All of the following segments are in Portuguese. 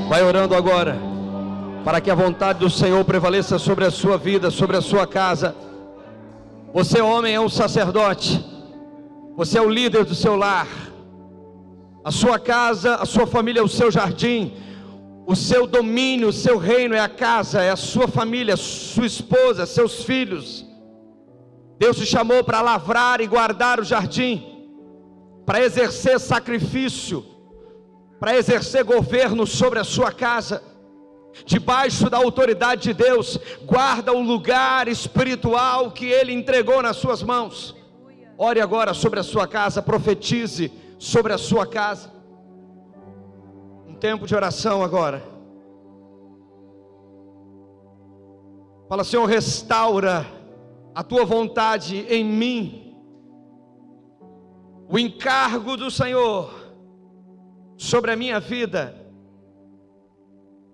Vai orando agora, para que a vontade do Senhor prevaleça sobre a sua vida, sobre a sua casa. Você, homem, é um sacerdote. Você é o líder do seu lar. A sua casa, a sua família é o seu jardim. O seu domínio, o seu reino é a casa, é a sua família, sua esposa, seus filhos. Deus te chamou para lavrar e guardar o jardim, para exercer sacrifício, para exercer governo sobre a sua casa. Debaixo da autoridade de Deus, guarda o lugar espiritual que Ele entregou nas suas mãos. Ore agora sobre a sua casa, profetize sobre a sua casa. Um tempo de oração agora. Fala: Senhor, restaura a tua vontade em mim. O encargo do Senhor sobre a minha vida,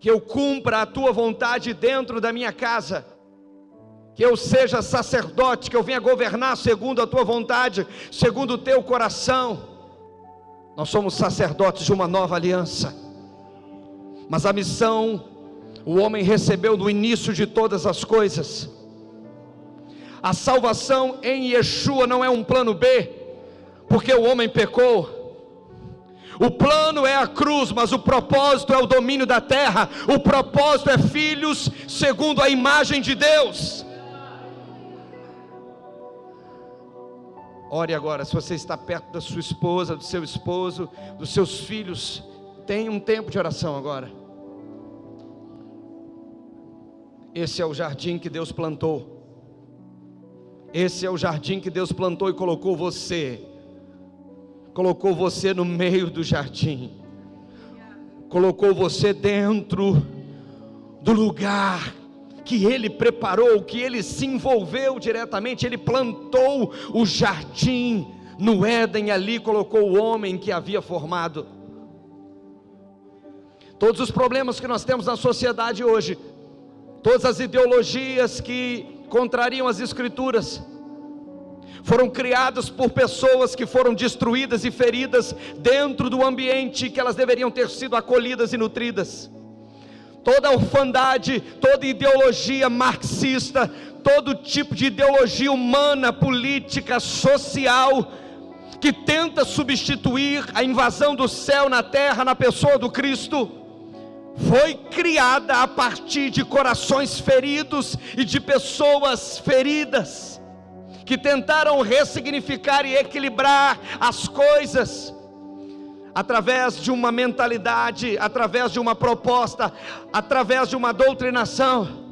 que eu cumpra a tua vontade dentro da minha casa, que eu seja sacerdote, que eu venha governar segundo a tua vontade, segundo o teu coração. Nós somos sacerdotes de uma nova aliança, mas a missão o homem recebeu no início de todas as coisas. A salvação em Yeshua não é um plano B, porque o homem pecou. O plano é a cruz, mas o propósito é o domínio da terra. O propósito é filhos segundo a imagem de Deus. Ore agora. Se você está perto da sua esposa, do seu esposo, dos seus filhos, tenha um tempo de oração agora. Esse é o jardim que Deus plantou. Esse é o jardim que Deus plantou e colocou você. Colocou você no meio do jardim. Colocou você dentro do lugar que Ele preparou, que Ele se envolveu diretamente. Ele plantou o jardim no Éden, ali colocou o homem que havia formado. Todos os problemas que nós temos na sociedade hoje, todas as ideologias que contrariam as Escrituras, foram criadas por pessoas que foram destruídas e feridas dentro do ambiente que elas deveriam ter sido acolhidas e nutridas. Toda orfandade, toda ideologia marxista, todo tipo de ideologia humana, política, social, que tenta substituir a invasão do céu na terra, na pessoa do Cristo, foi criada a partir de corações feridos e de pessoas feridas, que tentaram ressignificar e equilibrar as coisas, através de uma mentalidade, através de uma proposta, através de uma doutrinação.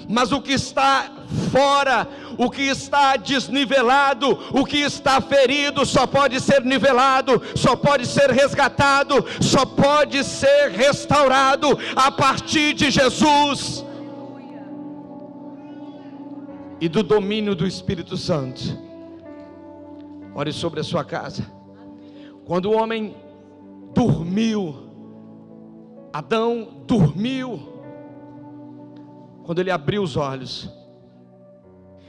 Mas o que está fora, o que está desnivelado, o que está ferido, só pode ser nivelado, só pode ser resgatado, só pode ser restaurado a partir de Jesus e do domínio do Espírito Santo. Ore sobre a sua casa. Quando o homem dormiu, Adão dormiu, quando ele abriu os olhos,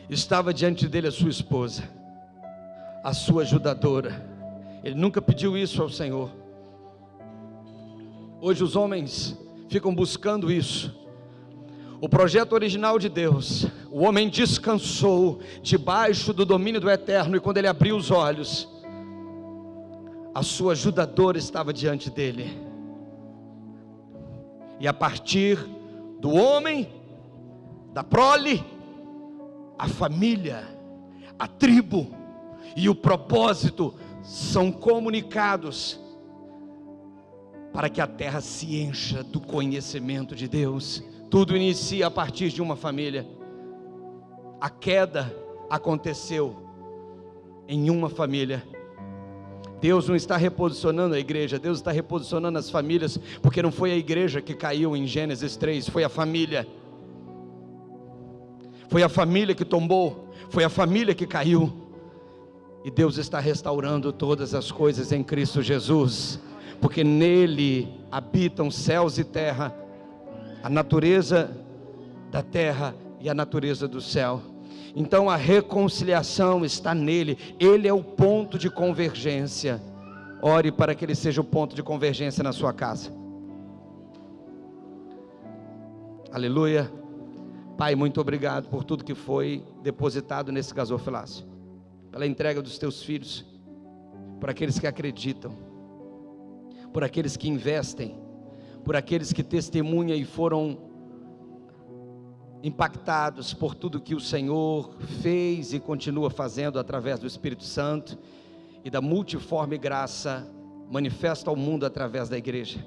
estava diante dele a sua esposa, a sua ajudadora. Ele nunca pediu isso ao Senhor. Hoje os homens ficam buscando isso. O projeto original de Deus, o homem descansou debaixo do domínio do Eterno, e quando ele abriu os olhos, a sua ajudadora estava diante dele. E a partir do homem, da prole, a família, a tribo e o propósito são comunicados para que a terra se encha do conhecimento de Deus. Tudo inicia a partir de uma família. A queda aconteceu em uma família. Deus não está reposicionando a igreja, Deus está reposicionando as famílias, porque não foi a igreja que caiu em Gênesis 3, foi a família. Foi a família que tombou, foi a família que caiu. E Deus está restaurando todas as coisas em Cristo Jesus, porque nele habitam céus e terra, a natureza da terra e a natureza do céu. Então a reconciliação está nele, ele é o ponto de convergência. Ore para que ele seja o ponto de convergência na sua casa. Aleluia. Pai, muito obrigado por tudo que foi depositado nesse gasofilácio, pela entrega dos teus filhos, por aqueles que acreditam, por aqueles que investem, por aqueles que testemunham e foram impactados por tudo que o Senhor fez e continua fazendo através do Espírito Santo e da multiforme graça manifesta ao mundo através da igreja.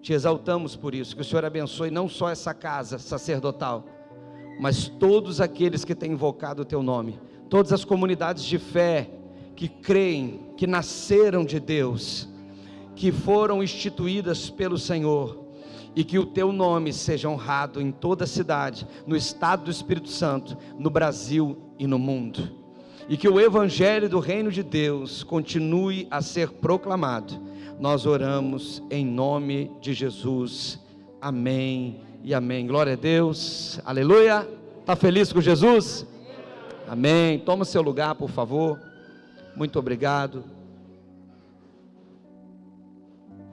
Te exaltamos por isso, que o Senhor abençoe não só essa casa sacerdotal, mas todos aqueles que têm invocado o teu nome, todas as comunidades de fé que creem, que nasceram de Deus, que foram instituídas pelo Senhor, e que o teu nome seja honrado em toda a cidade, no estado do Espírito Santo, no Brasil e no mundo, e que o evangelho do reino de Deus continue a ser proclamado. Nós oramos em nome de Jesus, amém e amém. Glória a Deus, aleluia. Está feliz com Jesus? Amém. Toma seu lugar, por favor. Muito obrigado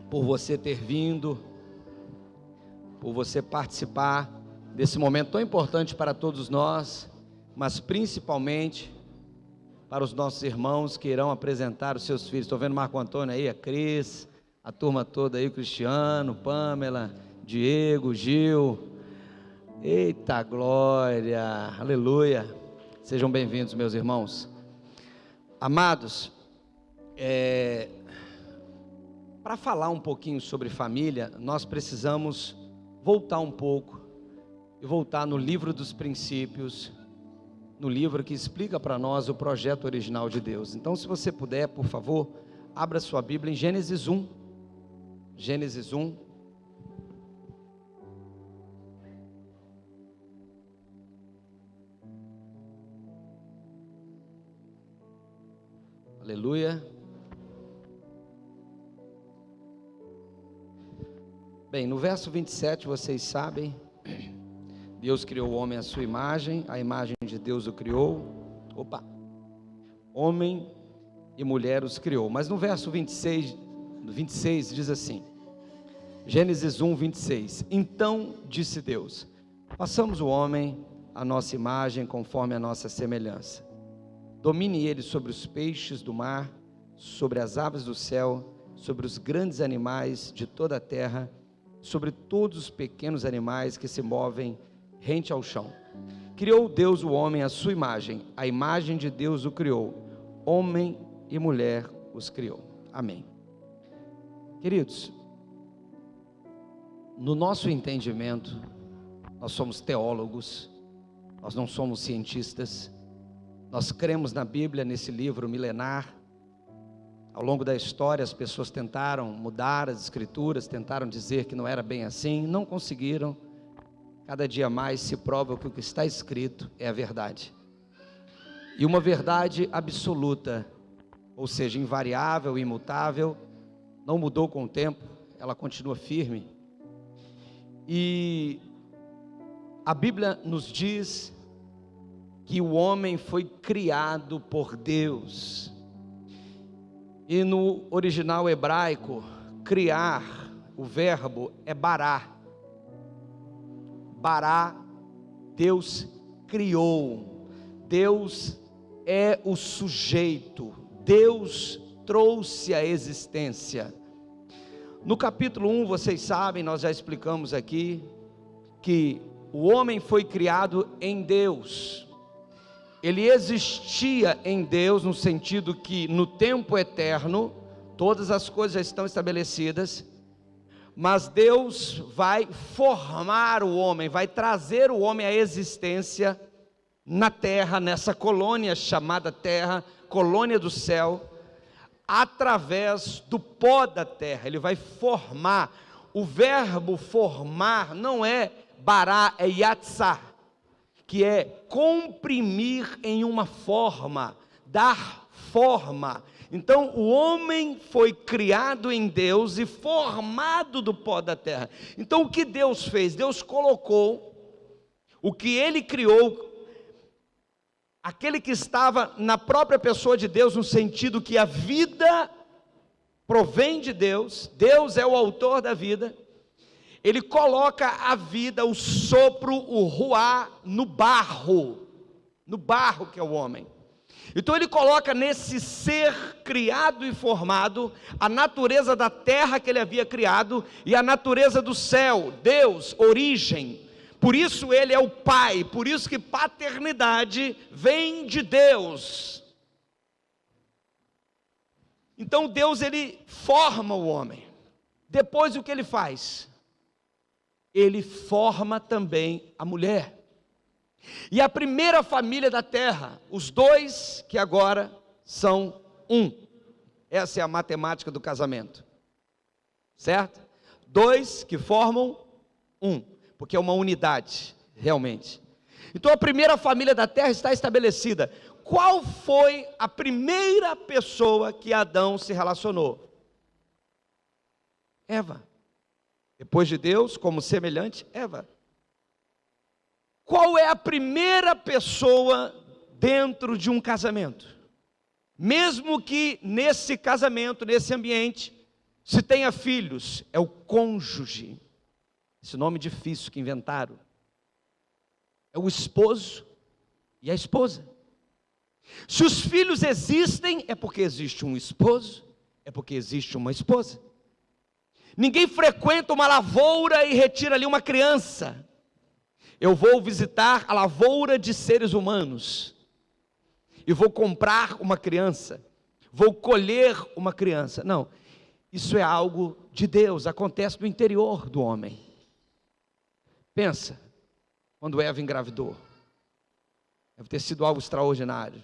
por você ter vindo, por você participar desse momento tão importante para todos nós, mas principalmente para os nossos irmãos que irão apresentar os seus filhos. Estou vendo Marco Antônio aí, a Cris, a turma toda aí, o Cristiano, Pamela, Diego, Gil. Eita glória, aleluia. Sejam bem-vindos, meus irmãos. Amados, para falar um pouquinho sobre família, nós precisamos voltar um pouco e voltar no livro dos princípios, no livro que explica para nós o projeto original de Deus. Então, se você puder, por favor, abra sua Bíblia em Gênesis 1. Gênesis 1. Aleluia. Bem, no verso 27 vocês sabem, Deus criou o homem à sua imagem, a imagem de Deus o criou, homem e mulher os criou. Mas no verso 26 diz assim, Gênesis 1, 26, então disse Deus, façamos o homem à nossa imagem, conforme a nossa semelhança, domine ele sobre os peixes do mar, sobre as aves do céu, sobre os grandes animais de toda a terra, sobre todos os pequenos animais que se movem rente ao chão. Criou Deus o homem à sua imagem, a imagem de Deus o criou, homem e mulher os criou. Amém. Queridos, no nosso entendimento, nós somos teólogos, nós não somos cientistas, nós cremos na Bíblia, nesse livro milenar. Ao longo da história, as pessoas tentaram mudar as escrituras, tentaram dizer que não era bem assim, não conseguiram. Cada dia mais se prova que o que está escrito é a verdade. E uma verdade absoluta, ou seja, invariável, imutável, não mudou com o tempo, ela continua firme. E a Bíblia nos diz que o homem foi criado por Deus. E no original hebraico, criar, o verbo é bará. Bará, Deus criou. Deus é o sujeito. Deus trouxe a existência. No capítulo 1, vocês sabem, nós já explicamos aqui, que o homem foi criado em Deus. Ele existia em Deus, no sentido que no tempo eterno, todas as coisas já estão estabelecidas, mas Deus vai formar o homem, vai trazer o homem à existência na terra, nessa colônia chamada terra, colônia do céu, através do pó da terra. Ele vai formar. O verbo formar não é bará, é yatsar, que é comprimir em uma forma, dar forma. Então o homem foi criado em Deus e formado do pó da terra. Então o que Deus fez? Deus colocou o que Ele criou, aquele que estava na própria pessoa de Deus, no sentido que a vida provém de Deus, Deus é o autor da vida. ele coloca a vida, o sopro, o ruá no barro que é o homem. Então ele coloca nesse ser criado e formado a natureza da terra que ele havia criado e a natureza do céu, Deus, origem. Por isso ele é o pai, por isso que paternidade vem de Deus. Então Deus, ele forma o homem. Depois o que ele faz? Ele forma também a mulher. E a primeira família da terra, os dois que agora são um. Essa é a matemática do casamento. Certo? Dois que formam um, porque é uma unidade, realmente. Então a primeira família da terra está estabelecida. Qual foi a primeira pessoa que Adão se relacionou? Eva. Depois de Deus, como semelhante, Eva. Qual é a primeira pessoa dentro de um casamento? Mesmo que nesse casamento, nesse ambiente, se tenha filhos, é o cônjuge. Esse nome difícil que inventaram. É o esposo e a esposa. Se os filhos existem, é porque existe um esposo, é porque existe uma esposa. Ninguém frequenta uma lavoura e retira ali uma criança. Eu vou visitar a lavoura de seres humanos e vou comprar uma criança, vou colher uma criança. Não, isso é algo de Deus, acontece no interior do homem. Pensa, quando Eva engravidou, deve ter sido algo extraordinário.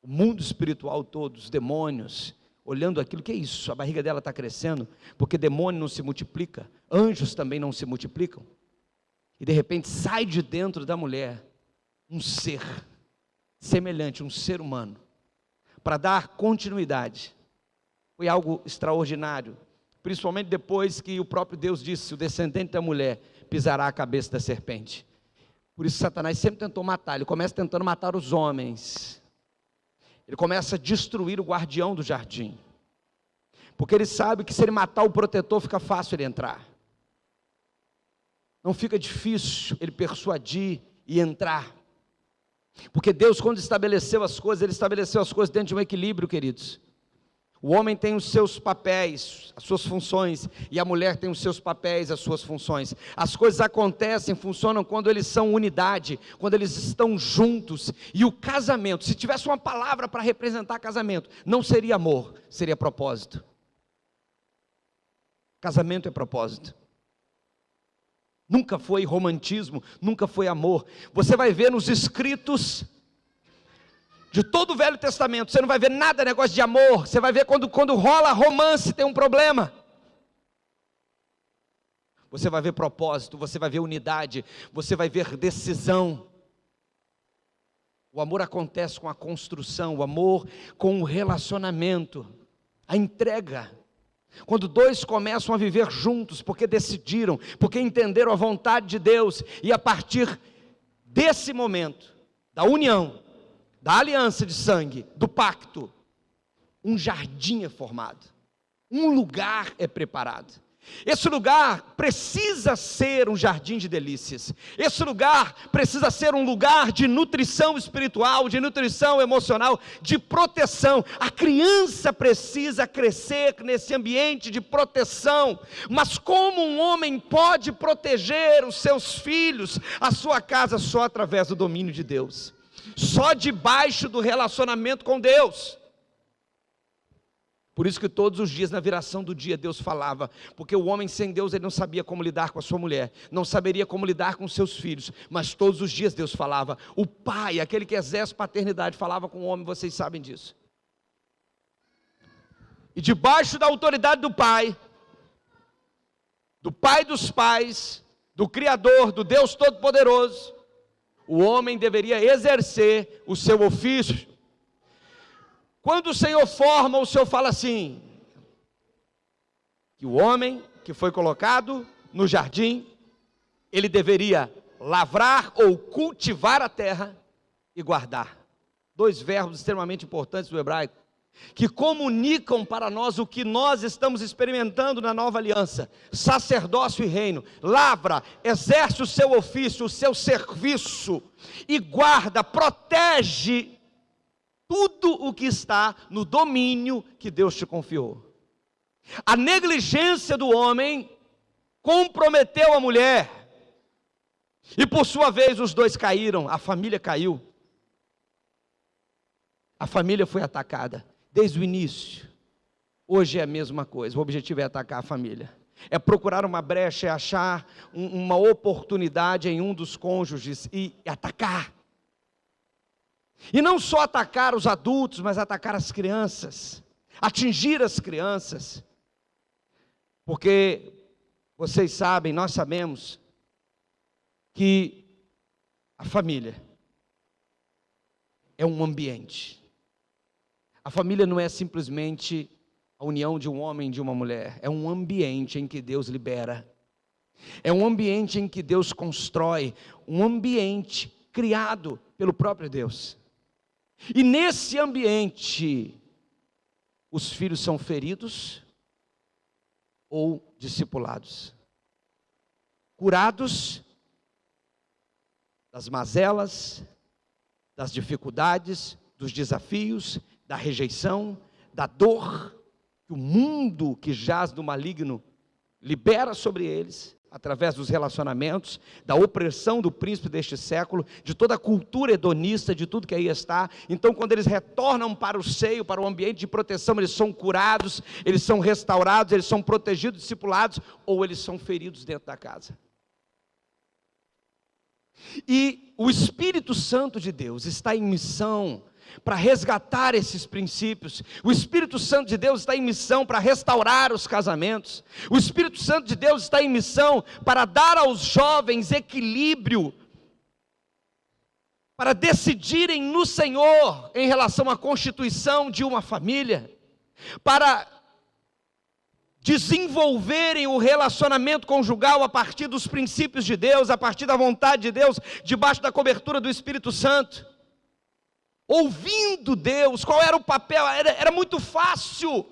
O mundo espiritual todo, os demônios, olhando aquilo, que é isso? A barriga dela está crescendo, porque demônio não se multiplica, anjos também não se multiplicam. E de repente sai de dentro da mulher um ser semelhante, um ser humano, para dar continuidade. Foi algo extraordinário, principalmente depois que o próprio Deus disse: o descendente da mulher pisará a cabeça da serpente. Por isso Satanás sempre tentou matar, ele começa tentando matar os homens, ele começa a destruir o guardião do jardim, porque ele sabe que se ele matar o protetor, fica fácil ele entrar. Não fica difícil ele persuadir e entrar. Porque Deus, quando estabeleceu as coisas, Ele estabeleceu as coisas dentro de um equilíbrio, queridos. O homem tem os seus papéis, as suas funções, e a mulher tem os seus papéis, as suas funções. As coisas acontecem, funcionam quando eles são unidade, quando eles estão juntos. E o casamento, se tivesse uma palavra para representar casamento, não seria amor, seria propósito. Casamento é propósito. Nunca foi romantismo, nunca foi amor. Você vai ver nos escritos de todo o Velho Testamento, você não vai ver nada negócio de amor. Você vai ver quando rola romance, tem um problema. Você vai ver propósito, você vai ver unidade, você vai ver decisão. O amor acontece com a construção, o amor com o relacionamento, a entrega. Quando dois começam a viver juntos, porque decidiram, porque entenderam a vontade de Deus, e a partir desse momento, da união, da aliança de sangue, do pacto, um jardim é formado, um lugar é preparado. Esse lugar precisa ser um jardim de delícias. Esse lugar precisa ser um lugar de nutrição espiritual, de nutrição emocional, de proteção. A criança precisa crescer nesse ambiente de proteção. Mas como um homem pode proteger os seus filhos, a sua casa, só através do domínio de Deus? Só debaixo do relacionamento com Deus. Por isso que todos os dias, na viração do dia, Deus falava, porque o homem sem Deus, ele não sabia como lidar com a sua mulher, não saberia como lidar com os seus filhos, mas todos os dias Deus falava. O pai, aquele que exerce paternidade, falava com o homem, vocês sabem disso. E debaixo da autoridade do pai dos pais, do Criador, do Deus Todo-Poderoso, o homem deveria exercer o seu ofício. Quando o Senhor forma, o Senhor fala assim, que o homem que foi colocado no jardim, ele deveria lavrar ou cultivar a terra e guardar. Dois verbos extremamente importantes do hebraico. que comunicam para nós o que nós estamos experimentando na nova aliança: sacerdócio e reino. Lavra, exerce o seu ofício, o seu serviço, e guarda, protege tudo o que está no domínio que Deus te confiou. A negligência do homem comprometeu a mulher, e por sua vez os dois caíram, a família caiu. A família foi atacada desde o início. Hoje é a mesma coisa, o objetivo é atacar a família. É procurar uma brecha, é achar uma oportunidade em um dos cônjuges e atacar. E não só atacar os adultos, mas atacar as crianças, atingir as crianças. Porque vocês sabem, nós sabemos, que a família é um ambiente. A família não é simplesmente a união de um homem e de uma mulher. É um ambiente em que Deus libera. É um ambiente em que Deus constrói. Um ambiente criado pelo próprio Deus. E nesse ambiente, os filhos são feridos ou discipulados. Curados das mazelas, das dificuldades, dos desafios, da rejeição, da dor, que o mundo que jaz no maligno libera sobre eles, através dos relacionamentos, da opressão do príncipe deste século, de toda a cultura hedonista, de tudo que aí está. Então, quando eles retornam para o seio, para o ambiente de proteção, eles são curados, eles são restaurados, eles são protegidos, discipulados, ou eles são feridos dentro da casa. E o Espírito Santo de Deus está em missão para resgatar esses princípios. O Espírito Santo de Deus está em missão para restaurar os casamentos. O Espírito Santo de Deus está em missão para dar aos jovens equilíbrio, para decidirem no Senhor em relação à constituição de uma família, para desenvolverem o relacionamento conjugal a partir dos princípios de Deus, a partir da vontade de Deus, debaixo da cobertura do Espírito Santo. Ouvindo Deus. Qual era o papel? Era muito fácil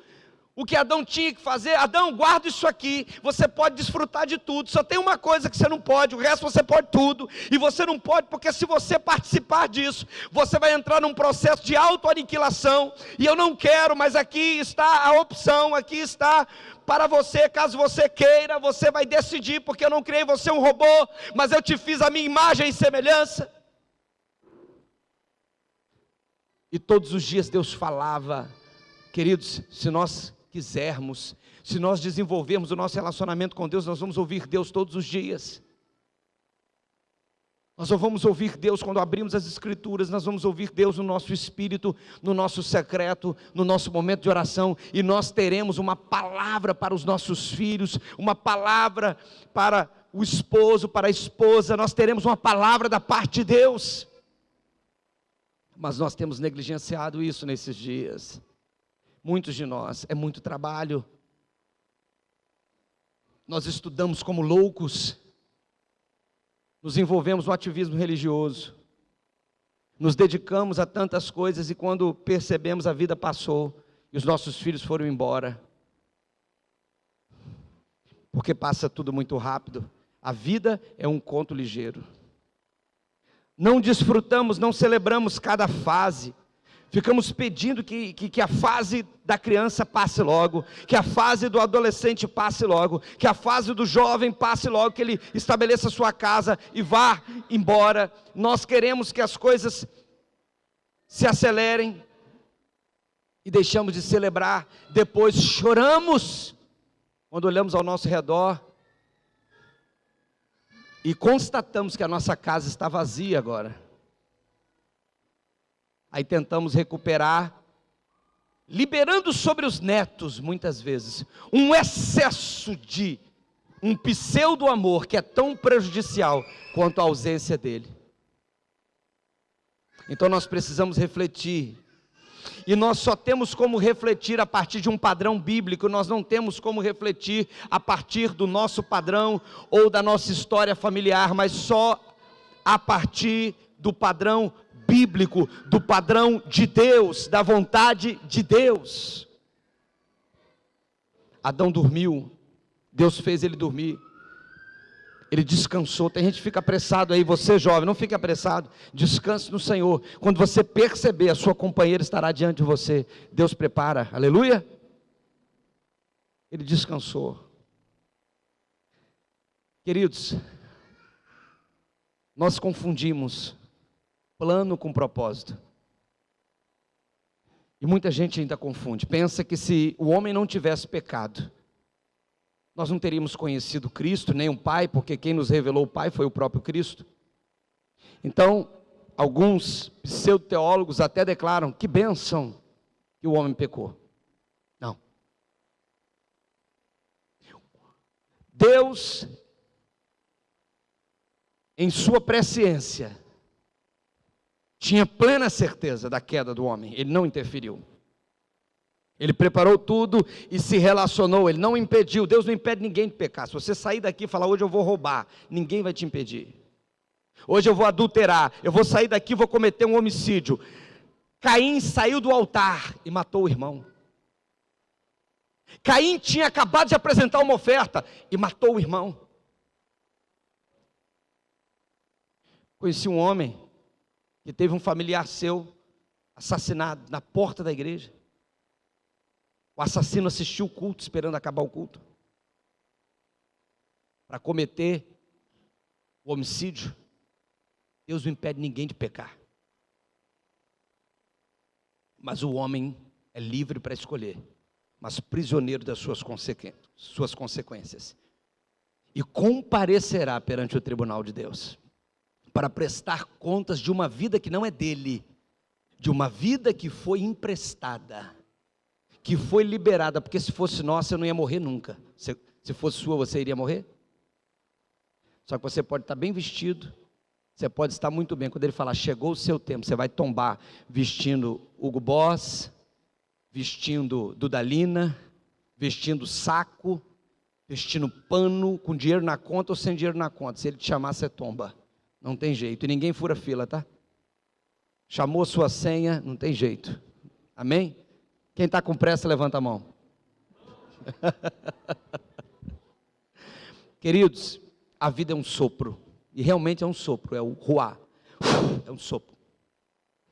o que Adão tinha que fazer. Adão, guarda isso aqui, você pode desfrutar de tudo, só tem uma coisa que você não pode, o resto você pode tudo. E você não pode porque se você participar disso, você vai entrar num processo de autoaniquilação, e eu não quero, mas aqui está a opção, aqui está para você, caso você queira, você vai decidir, porque eu não criei você um robô, mas eu te fiz a minha imagem e semelhança. E todos os dias Deus falava. Queridos, se nós quisermos, se nós desenvolvermos o nosso relacionamento com Deus, nós vamos ouvir Deus todos os dias. Nós só vamos ouvir Deus quando abrimos as Escrituras, nós vamos ouvir Deus no nosso espírito, no nosso secreto, no nosso momento de oração, e nós teremos uma palavra para os nossos filhos, uma palavra para o esposo, para a esposa, nós teremos uma palavra da parte de Deus. Mas nós temos negligenciado isso nesses dias. Muitos de nós, é muito trabalho. Nós estudamos como loucos. Nos envolvemos no ativismo religioso. Nos dedicamos a tantas coisas e quando percebemos a vida passou e os nossos filhos foram embora. Porque passa tudo muito rápido. A vida é um conto ligeiro. Não desfrutamos, não celebramos cada fase. Ficamos pedindo que a fase da criança passe logo, que a fase do adolescente passe logo, que a fase do jovem passe logo, que ele estabeleça sua casa e vá embora. Nós queremos que as coisas se acelerem e deixamos de celebrar. Depois choramos quando olhamos ao nosso redor e constatamos que a nossa casa está vazia agora. Aí tentamos recuperar, liberando sobre os netos, muitas vezes, um excesso de um pseudo-amor que é tão prejudicial quanto a ausência dele. Então nós precisamos refletir. E nós só temos como refletir a partir de um padrão bíblico, nós não temos como refletir a partir do nosso padrão ou da nossa história familiar, mas só a partir do padrão bíblico, do padrão de Deus, da vontade de Deus. Adão dormiu, Deus fez ele dormir, ele descansou. Tem gente que fica apressado aí, você jovem, não fique apressado, descanse no Senhor. Quando você perceber, a sua companheira estará diante de você, Deus prepara, aleluia. Ele descansou. Queridos, nós confundimos plano com propósito. E muita gente ainda confunde, pensa que se o homem não tivesse pecado, nós não teríamos conhecido Cristo, nem o Pai, porque quem nos revelou o Pai foi o próprio Cristo. Então, alguns pseudo-teólogos até declaram, que bênção que o homem pecou. Não. Deus, em sua presciência, tinha plena certeza da queda do homem, ele não interferiu. Ele preparou tudo e se relacionou, ele não impediu. Deus não impede ninguém de pecar. Se você sair daqui e falar, hoje eu vou roubar, ninguém vai te impedir. Hoje eu vou adulterar, eu vou sair daqui e vou cometer um homicídio. Caim saiu do altar e matou o irmão. Caim tinha acabado de apresentar uma oferta e matou o irmão. Conheci um homem que teve um familiar seu assassinado na porta da igreja. O assassino assistiu o culto, esperando acabar o culto, para cometer o homicídio. Deus não impede ninguém de pecar, mas o homem é livre para escolher, mas prisioneiro das suas consequências, e comparecerá perante o tribunal de Deus, para prestar contas de uma vida que não é dele, de uma vida que foi emprestada, que foi liberada, porque se fosse nossa eu não ia morrer nunca. Se fosse sua, você iria morrer? Só que você pode estar bem vestido, você pode estar muito bem. Quando ele falar, chegou o seu tempo, você vai tombar vestindo Hugo Boss, vestindo Dudalina, vestindo saco, vestindo pano, com dinheiro na conta ou sem dinheiro na conta. Se ele te chamar, você tomba. Não tem jeito, e ninguém fura fila, tá? Chamou sua senha, não tem jeito. Amém? Quem está com pressa, levanta a mão. Queridos, a vida é um sopro, e realmente é um sopro, é o ruá, é um sopro,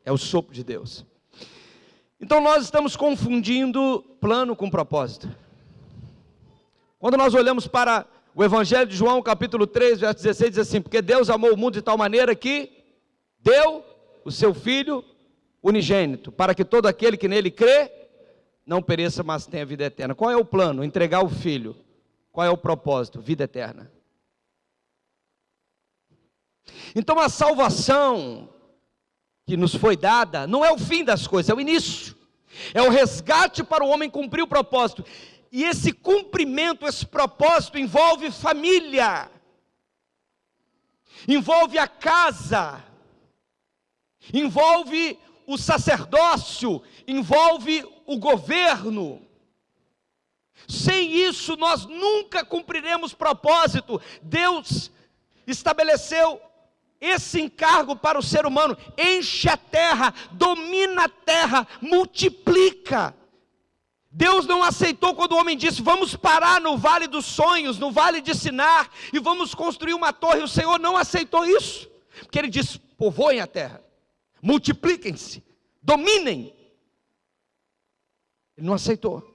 é o sopro de Deus. Então nós estamos confundindo plano com propósito. Quando nós olhamos para o Evangelho de João, capítulo 3, verso 16, diz assim, porque Deus amou o mundo de tal maneira que deu o seu Filho unigênito, para que todo aquele que nele crê, não pereça, mas tenha vida eterna. Qual é o plano? Entregar o Filho. Qual é o propósito? Vida eterna. Então a salvação que nos foi dada, não é o fim das coisas, é o início. É o resgate para o homem cumprir o propósito. E esse cumprimento, esse propósito envolve família, envolve a casa, envolve o sacerdócio, envolve o governo. Sem isso nós nunca cumpriremos propósito. Deus estabeleceu esse encargo para o ser humano: enche a terra, domina a terra, multiplica. Deus não aceitou quando o homem disse, vamos parar no vale dos sonhos, no vale de Sinar, e vamos construir uma torre. O Senhor não aceitou isso, porque Ele disse, povoem a terra, multipliquem-se, dominem. Ele não aceitou.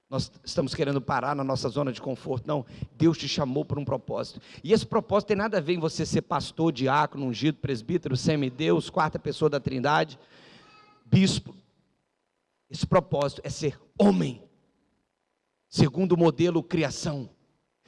Nós estamos querendo parar na nossa zona de conforto. Não, Deus te chamou por um propósito. E esse propósito tem nada a ver em você ser pastor, diácono, ungido, presbítero, semideus, quarta pessoa da Trindade, bispo. Esse propósito é ser homem, segundo o modelo criação.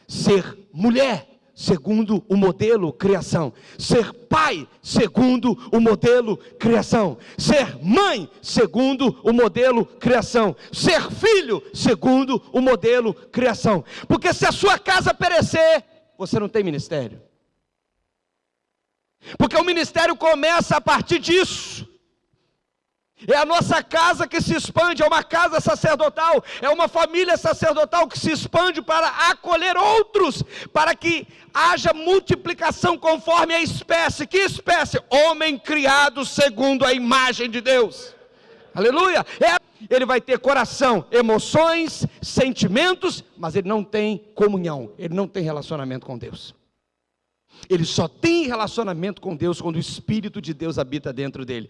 Ser mulher, segundo o modelo criação. Ser pai, segundo o modelo criação. Ser mãe, segundo o modelo criação. Ser filho, segundo o modelo criação. Porque se a sua casa perecer, você não tem ministério. Porque o ministério começa a partir disso. É a nossa casa que se expande, é uma casa sacerdotal, é uma família sacerdotal que se expande para acolher outros, para que haja multiplicação conforme a espécie. Que espécie? Homem criado segundo a imagem de Deus. Aleluia! Ele vai ter coração, emoções, sentimentos, mas ele não tem comunhão, ele não tem relacionamento com Deus. Ele só tem relacionamento com Deus quando o Espírito de Deus habita dentro dele.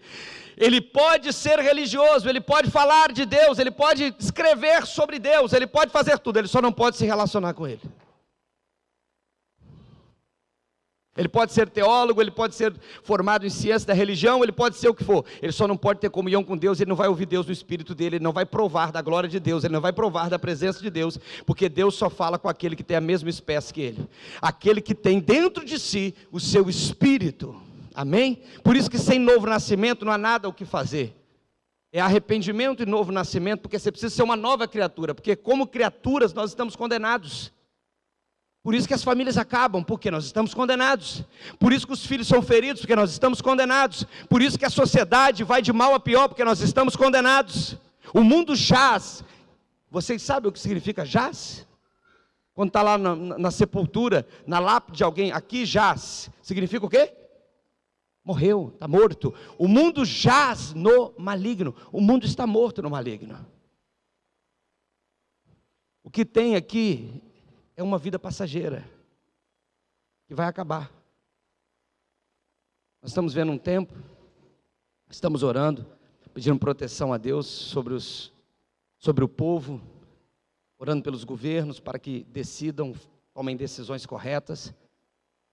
Ele pode ser religioso, ele pode falar de Deus, ele pode escrever sobre Deus, ele pode fazer tudo, ele só não pode se relacionar com Ele. Ele pode ser teólogo, ele pode ser formado em ciência da religião, ele pode ser o que for, ele só não pode ter comunhão com Deus, ele não vai ouvir Deus no Espírito dele, ele não vai provar da glória de Deus, ele não vai provar da presença de Deus, porque Deus só fala com aquele que tem a mesma espécie que ele, aquele que tem dentro de si o seu Espírito, amém? Por isso que sem novo nascimento não há nada o que fazer, é arrependimento e novo nascimento, porque você precisa ser uma nova criatura, porque como criaturas nós estamos condenados. Por isso que as famílias acabam, porque nós estamos condenados. Por isso que os filhos são feridos, porque nós estamos condenados. Por isso que a sociedade vai de mal a pior, porque nós estamos condenados. O mundo jaz. Vocês sabem o que significa jaz? Quando está lá na sepultura, na lápide de alguém, aqui jaz. Significa o quê? Morreu, está morto. O mundo jaz no maligno. O mundo está morto no maligno. O que tem aqui é uma vida passageira, que vai acabar. Nós estamos vendo um tempo, estamos orando, pedindo proteção a Deus sobre o povo, orando pelos governos para que decidam, tomem decisões corretas,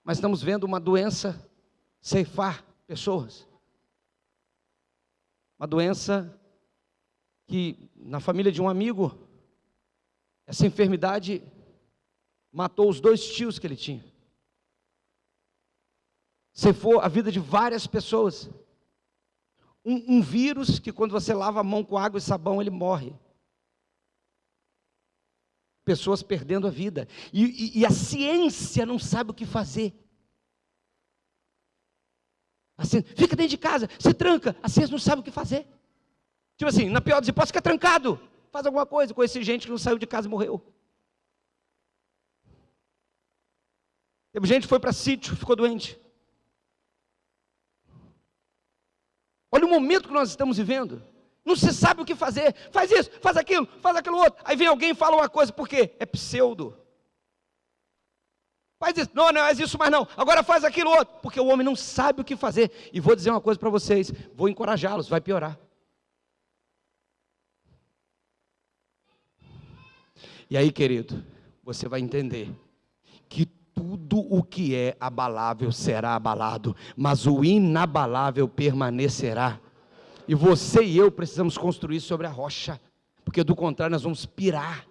mas estamos vendo uma doença ceifar pessoas, uma doença que na família de um amigo, essa enfermidade matou os 2 tios que ele tinha. Ceifou a vida de várias pessoas. Um vírus que quando você lava a mão com água e sabão, ele morre. Pessoas perdendo a vida. E a ciência não sabe o que fazer. A ciência, fica dentro de casa, se tranca. A ciência não sabe o que fazer. Tipo assim, na pior das hipóteses, fica trancado. Faz alguma coisa. Conheci gente que não saiu de casa e morreu. Teve gente que foi para sítio, ficou doente. Olha o momento que nós estamos vivendo. Não se sabe o que fazer. Faz isso, faz aquilo outro. Aí vem alguém e fala uma coisa, por quê? É pseudo. Faz isso, não é isso mais não. Agora faz aquilo outro, porque o homem não sabe o que fazer. E vou dizer uma coisa para vocês, vou encorajá-los, vai piorar. E aí, querido, você vai entender que tudo o que é abalável será abalado, mas o inabalável permanecerá. E você e eu precisamos construir sobre a rocha, porque do contrário nós vamos pirar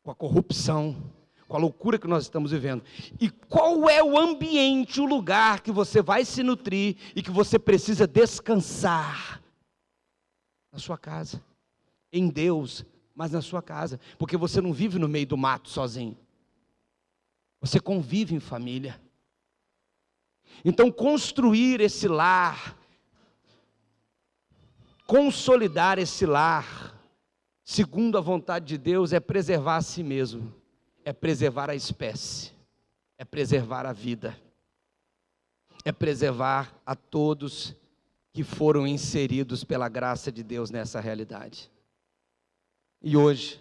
com a corrupção, com a loucura que nós estamos vivendo. E qual é o ambiente, o lugar que você vai se nutrir e que você precisa descansar? Na sua casa, em Deus, mas na sua casa, porque você não vive no meio do mato sozinho. Você convive em família. Então construir esse lar, consolidar esse lar, segundo a vontade de Deus, é preservar a si mesmo, é preservar a espécie, é preservar a vida, é preservar a todos que foram inseridos pela graça de Deus nessa realidade. E hoje,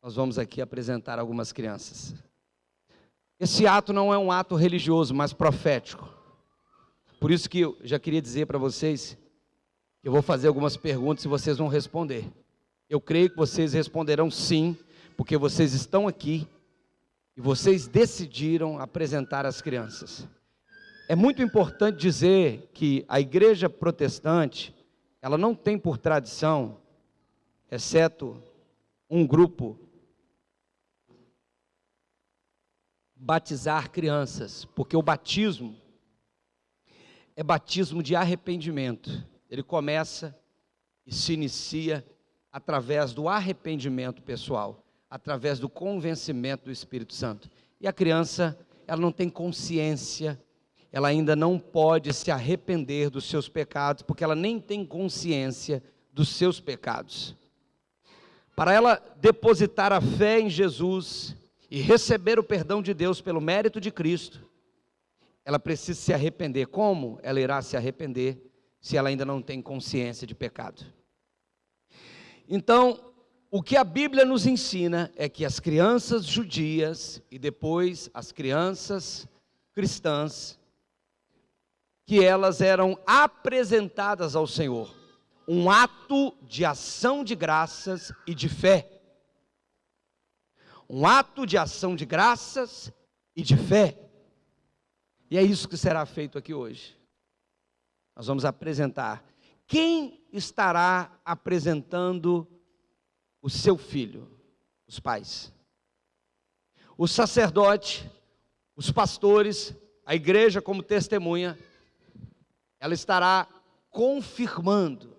nós vamos aqui apresentar algumas crianças. Esse ato não é um ato religioso, mas profético. Por isso que eu já queria dizer para vocês, que eu vou fazer algumas perguntas e vocês vão responder. Eu creio que vocês responderão sim, porque vocês estão aqui e vocês decidiram apresentar as crianças. É muito importante dizer que a igreja protestante, ela não tem por tradição, exceto um grupo, batizar crianças, porque o batismo é batismo de arrependimento. Ele começa e se inicia através do arrependimento pessoal, através do convencimento do Espírito Santo. E a criança, ela não tem consciência, ela ainda não pode se arrepender dos seus pecados, porque ela nem tem consciência dos seus pecados. Para ela depositar a fé em Jesus e receber o perdão de Deus pelo mérito de Cristo, ela precisa se arrepender. Como ela irá se arrepender se ela ainda não tem consciência de pecado? Então, o que a Bíblia nos ensina é que as crianças judias e depois as crianças cristãs, que elas eram apresentadas ao Senhor, um ato de ação de graças e de fé. Um ato de ação de graças e de fé. E é isso que será feito aqui hoje. Nós vamos apresentar. Quem estará apresentando o seu filho? Os pais. O sacerdote, os pastores, a igreja como testemunha, ela estará confirmando,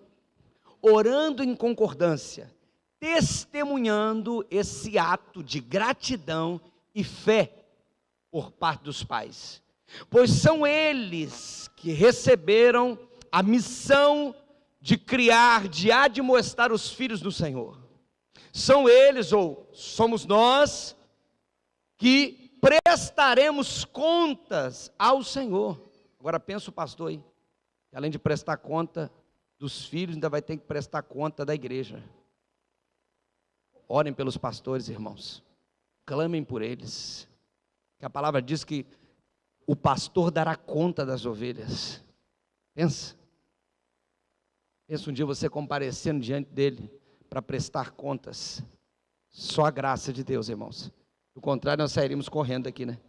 orando em concordância, testemunhando esse ato de gratidão e fé por parte dos pais, pois são eles que receberam a missão de criar, de admoestar os filhos do Senhor. São eles, ou somos nós, que prestaremos contas ao Senhor. Agora pensa o pastor aí, além de prestar conta dos filhos, ainda vai ter que prestar conta da igreja. Orem pelos pastores, irmãos, clamem por eles, que a palavra diz que o pastor dará conta das ovelhas. Pensa um dia você comparecendo diante dele para prestar contas. Só a graça de Deus, irmãos. Do contrário, nós sairíamos correndo aqui, né?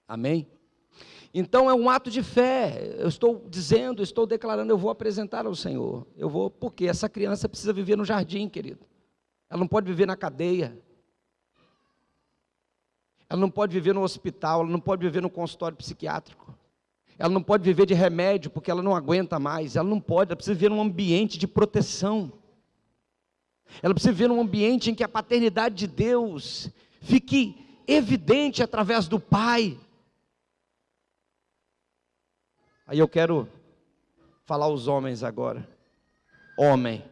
Amém? Então é um ato de fé. Eu estou dizendo, estou declarando, eu vou apresentar ao Senhor. Eu vou, porque essa criança precisa viver no jardim, querido. Ela não pode viver na cadeia. Ela não pode viver no hospital, ela não pode viver no consultório psiquiátrico. Ela não pode viver de remédio, porque ela não aguenta mais. Ela não pode, ela precisa viver num ambiente de proteção. Ela precisa viver num ambiente em que a paternidade de Deus fique evidente através do Pai. Aí eu quero falar aos homens agora. Homem,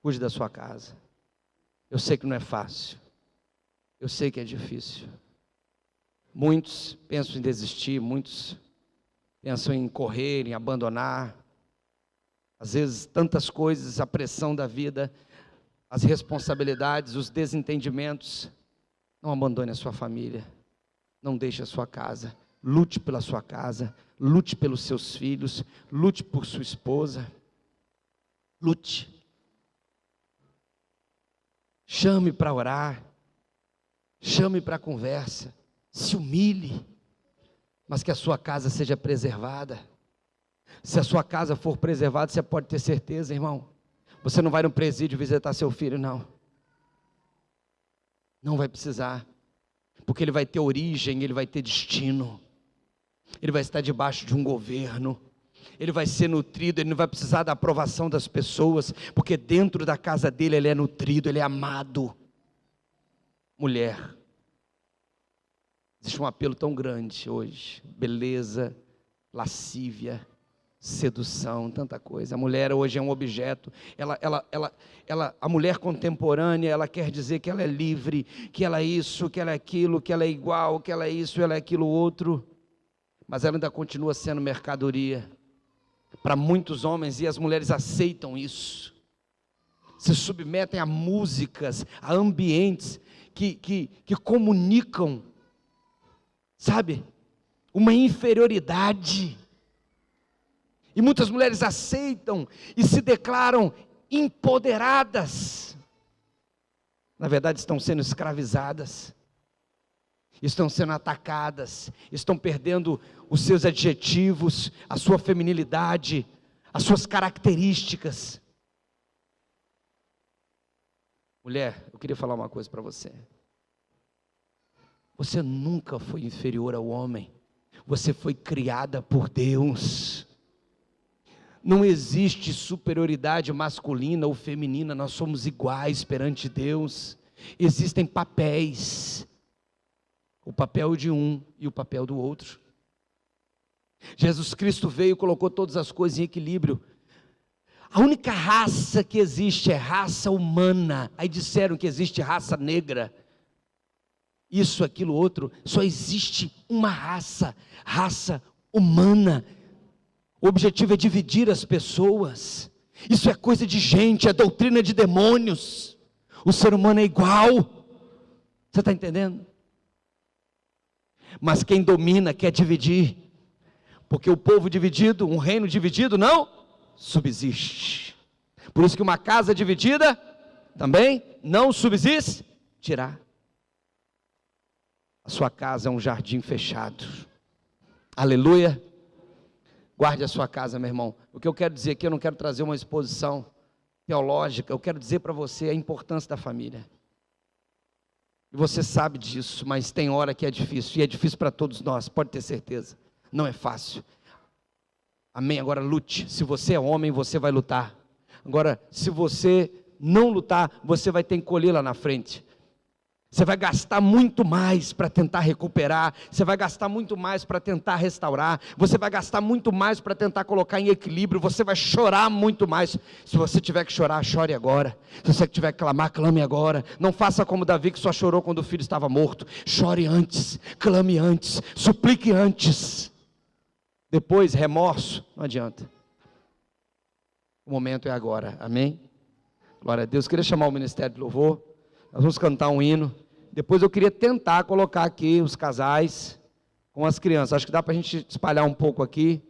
cuide da sua casa. Eu sei que não é fácil, eu sei que é difícil. Muitos pensam em desistir, muitos pensam em correr, em abandonar. Às vezes tantas coisas, a pressão da vida, as responsabilidades, os desentendimentos. Não abandone a sua família, não deixe a sua casa. Lute pela sua casa, lute pelos seus filhos, lute por sua esposa. Lute. Chame para orar, chame para conversa, se humilhe, mas que a sua casa seja preservada. Se a sua casa for preservada, você pode ter certeza, irmão, você não vai no presídio visitar seu filho, não vai precisar, porque ele vai ter origem, ele vai ter destino, ele vai estar debaixo de um governo, ele vai ser nutrido, ele não vai precisar da aprovação das pessoas, porque dentro da casa dele ele é nutrido, ele é amado. Mulher, existe um apelo tão grande hoje, beleza, lascívia, sedução, tanta coisa. A mulher hoje é um objeto, a mulher contemporânea, ela quer dizer que ela é livre, que ela é isso, que ela é aquilo, que ela é igual, que ela é isso, ela é aquilo outro, mas ela ainda continua sendo mercadoria para muitos homens, e as mulheres aceitam isso, se submetem a músicas, a ambientes que comunicam, sabe, uma inferioridade, e muitas mulheres aceitam e se declaram empoderadas, na verdade estão sendo escravizadas, estão sendo atacadas, estão perdendo os seus adjetivos, a sua feminilidade, as suas características. Mulher, eu queria falar uma coisa para você. Você nunca foi inferior ao homem, você foi criada por Deus. Não existe superioridade masculina ou feminina, nós somos iguais perante Deus. Existem papéis. o papel de um e o papel do outro. Jesus Cristo veio e colocou todas as coisas em equilíbrio. A única raça que existe é raça humana. Aí disseram que existe raça negra, isso, aquilo, outro. Só existe uma raça, raça humana. O objetivo é dividir as pessoas. Isso é coisa de gente, é doutrina de demônios. O ser humano é igual. Você está entendendo? Mas quem domina quer dividir, porque o povo dividido, um reino dividido não subsiste. Por isso que uma casa dividida também não subsistirá. A sua casa é um jardim fechado. Aleluia. Guarde a sua casa, meu irmão. O que eu quero dizer aqui, eu não quero trazer uma exposição teológica, eu quero dizer para você a importância da família. E você sabe disso, mas tem hora que é difícil, e é difícil para todos nós, pode ter certeza. Não é fácil. Amém? Agora lute. Se você é homem, você vai lutar. Agora, se você não lutar, você vai ter que colher lá na frente. Você vai gastar muito mais para tentar recuperar, você vai gastar muito mais para tentar restaurar, você vai gastar muito mais para tentar colocar em equilíbrio, você vai chorar muito mais. Se você tiver que chorar, chore agora. Se você tiver que clamar, clame agora. Não faça como Davi, que só chorou quando o filho estava morto. Chore antes, clame antes, suplique antes. Depois, remorso, não adianta. O momento é agora, amém? Glória a Deus. Queria chamar o ministério de louvor. Nós vamos cantar um hino. Depois eu queria tentar colocar aqui os casais com as crianças. Acho que dá para a gente espalhar um pouco aqui.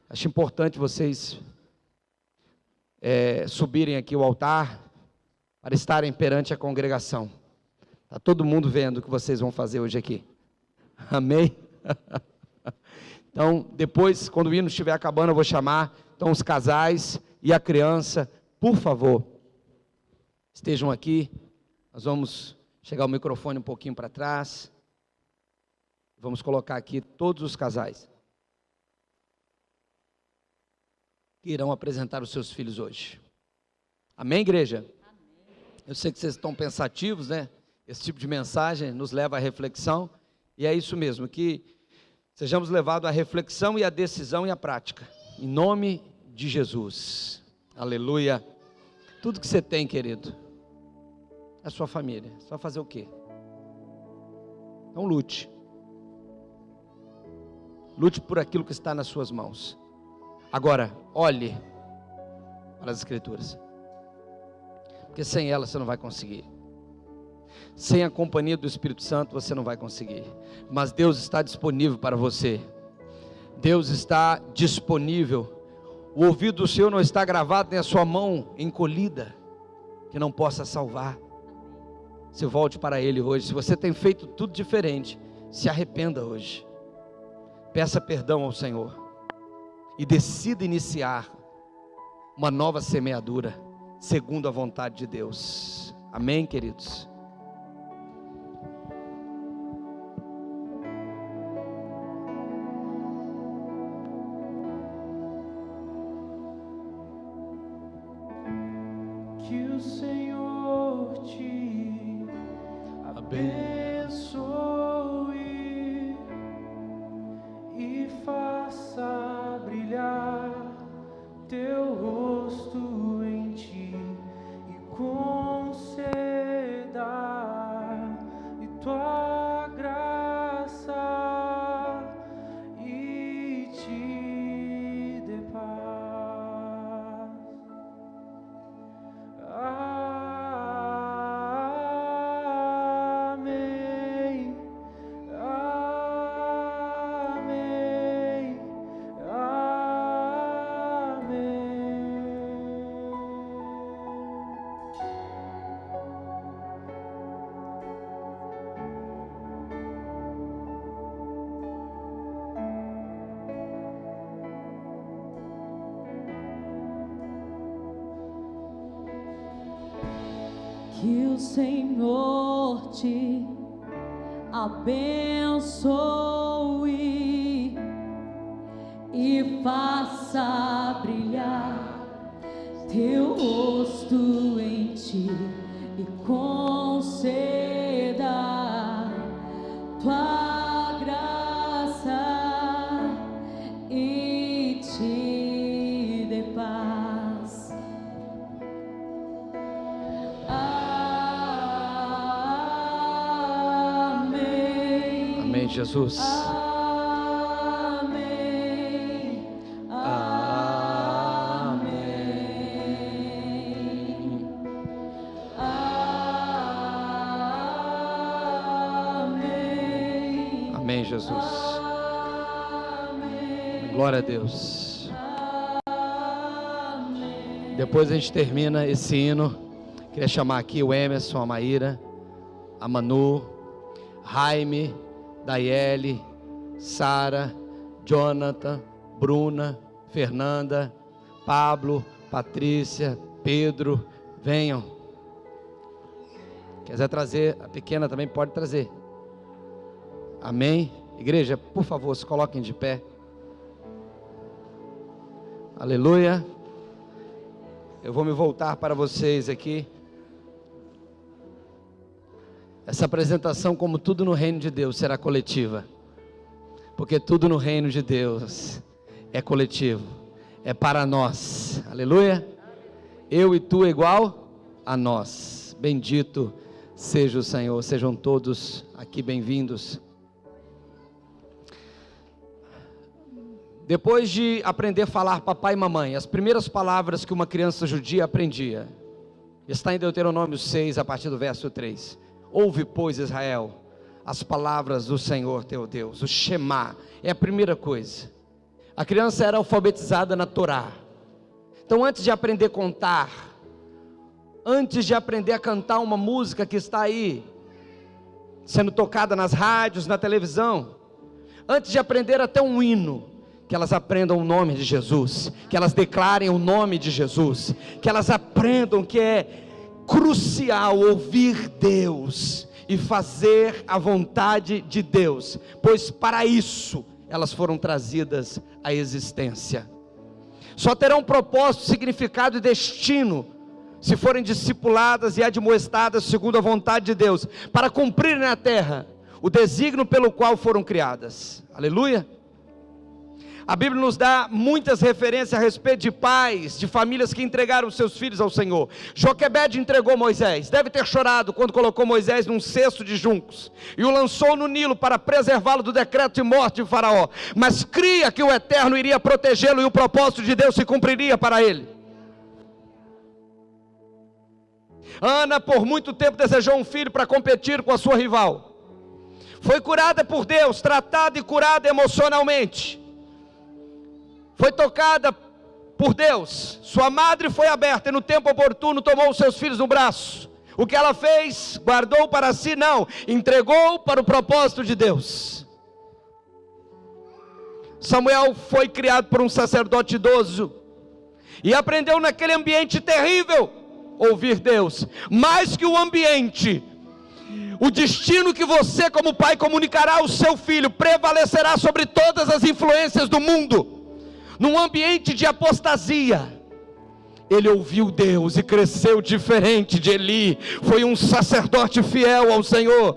Acho importante vocês subirem aqui o altar para estarem perante a congregação. Está todo mundo vendo o que vocês vão fazer hoje aqui. Amém? Então, depois, quando o hino estiver acabando, eu vou chamar. Então, os casais e a criança, por favor, estejam aqui. Nós vamos chegar o microfone um pouquinho para trás. Vamos colocar aqui todos os casais que irão apresentar os seus filhos hoje. Amém, igreja? Amém. Eu sei que vocês estão pensativos, né? Esse tipo de mensagem nos leva à reflexão. E é isso mesmo, que sejamos levados à reflexão e à decisão e à prática. Em nome de Jesus. Aleluia. Tudo que você tem, querido, a sua família. Você vai fazer o quê? Então lute. Lute por aquilo que está nas suas mãos. Agora, olhe para as Escrituras. Porque sem elas você não vai conseguir. Sem a companhia do Espírito Santo você não vai conseguir. Mas Deus está disponível para você. Deus está disponível. O ouvido do Senhor não está gravado, nem a sua mão encolhida, que não possa salvar. Se volte para Ele hoje. Se você tem feito tudo diferente, se arrependa hoje. Peça perdão ao Senhor. E decida iniciar uma nova semeadura, segundo a vontade de Deus. Amém, queridos? Que o Senhor te abençoe e faça brilhar teu rosto em ti e conceda e tua graça e te dê paz. Amém. Amém. Que o Senhor te abençoe e faça brilhar teu rosto em ti e conceda tua Amém, Jesus. Amém. Amém. Amém. Amém, Jesus. Amém. Glória a Deus. Amém. Depois a gente termina esse hino. Queria chamar aqui o Emerson, a Maíra, a Manu, Jaime, Daiele, Sara, Jonathan, Bruna, Fernanda, Pablo, Patrícia, Pedro, venham. Quiser trazer, a pequena também pode trazer. Amém? Igreja, por favor, se coloquem de pé. Aleluia. Eu vou me voltar para vocês aqui. Essa apresentação, como tudo no reino de Deus, será coletiva. Porque tudo no reino de Deus é coletivo. É para nós. Aleluia. Eu e tu é igual a nós. Bendito seja o Senhor. Sejam todos aqui bem-vindos. Depois de aprender a falar papai e mamãe, as primeiras palavras que uma criança judia aprendia, está em Deuteronômio 6, a partir do verso 3. Ouve, pois, Israel, as palavras do Senhor teu Deus. O Shema é a primeira coisa. A criança era alfabetizada na Torá. Então, antes de aprender a contar, antes de aprender a cantar uma música que está aí, sendo tocada nas rádios, na televisão, antes de aprender até um hino, que elas aprendam o nome de Jesus, que elas declarem o nome de Jesus, que elas aprendam que é crucial ouvir Deus e fazer a vontade de Deus, pois para isso elas foram trazidas à existência. Só terão propósito, significado e destino se forem discipuladas e admoestadas segundo a vontade de Deus, para cumprir na terra o desígnio pelo qual foram criadas. Aleluia. A Bíblia nos dá muitas referências a respeito de pais, de famílias que entregaram seus filhos ao Senhor. Joquebede entregou Moisés, deve ter chorado quando colocou Moisés num cesto de juncos e o lançou no Nilo para preservá-lo do decreto de morte de Faraó, mas cria que o Eterno iria protegê-lo e o propósito de Deus se cumpriria para ele. Ana por muito tempo desejou um filho para competir com a sua rival, foi curada por Deus, tratada e curada emocionalmente, foi tocada por Deus, sua madre foi aberta e no tempo oportuno tomou os seus filhos no braço. O que ela fez? Guardou para si? Não, entregou para o propósito de Deus. Samuel foi criado por um sacerdote idoso e aprendeu naquele ambiente terrível ouvir Deus. Mais que o ambiente, o destino que você como pai comunicará ao seu filho prevalecerá sobre todas as influências do mundo. Num ambiente de apostasia, ele ouviu Deus e cresceu diferente de Eli, foi um sacerdote fiel ao Senhor.